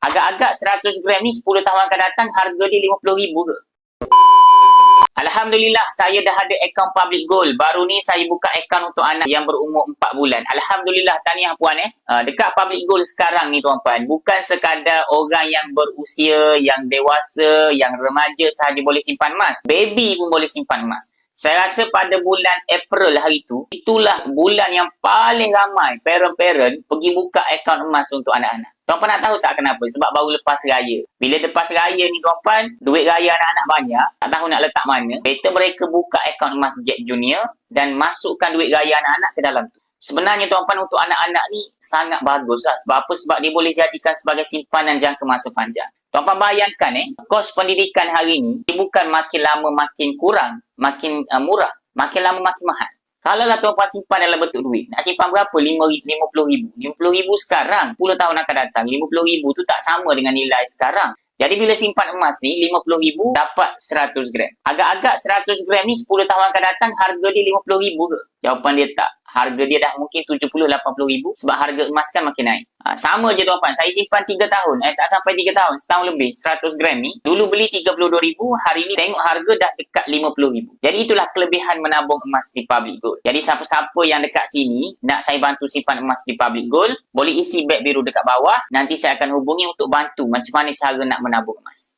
Agak-agak 100 gram ni 10 tahun akan datang harga dia RM50,000 ke? Alhamdulillah, saya dah ada akaun Public Gold. Baru ni saya buka akaun untuk anak yang berumur 4 bulan. Alhamdulillah, tahniah puan dekat Public Gold sekarang ni tuan-puan, bukan sekadar orang yang berusia, yang dewasa, yang remaja sahaja boleh simpan emas. Baby pun boleh simpan emas. Saya rasa pada bulan April hari tu, itulah bulan yang paling ramai parent-parent pergi buka akaun emas untuk anak-anak. Tuan-puan nak tahu tak kenapa? Sebab baru lepas raya. Bila lepas raya ni tuan-puan, duit raya anak-anak banyak, tak tahu nak letak mana. Better mereka buka akaun emas Jack Junior dan masukkan duit raya anak-anak ke dalam tu. Sebenarnya tuan-puan untuk anak-anak ni sangat bagus lah. Sebab apa? Sebab dia boleh jadikan sebagai simpanan jangka masa panjang. Tuan-puan bayangkan kos pendidikan hari ni, dia bukan makin lama makin kurang, makin murah, makin lama makin mahal. Kalau lah tuan-puan simpan dalam bentuk duit, nak simpan berapa? RM50,000. RM50,000 sekarang, 10 tahun akan datang, RM50,000 tu tak sama dengan nilai sekarang. Jadi bila simpan emas ni, RM50,000 dapat 100 gram. Agak-agak 100 gram ni 10 tahun akan datang, harga dia RM50,000 ke? Jawapan dia tak. Harga dia dah mungkin RM70,000-80,000 sebab harga emas kan makin naik. Sama je tuan-puan, saya simpan 3 tahun, tak sampai 3 tahun, setahun lebih, 100 gram ni. Dulu beli RM32,000, hari ni tengok harga dah dekat RM50,000. Jadi itulah kelebihan menabung emas di Public Gold. Jadi siapa-siapa yang dekat sini, nak saya bantu simpan emas di Public Gold, boleh isi beg biru dekat bawah, nanti saya akan hubungi untuk bantu macam mana cara nak menabung emas.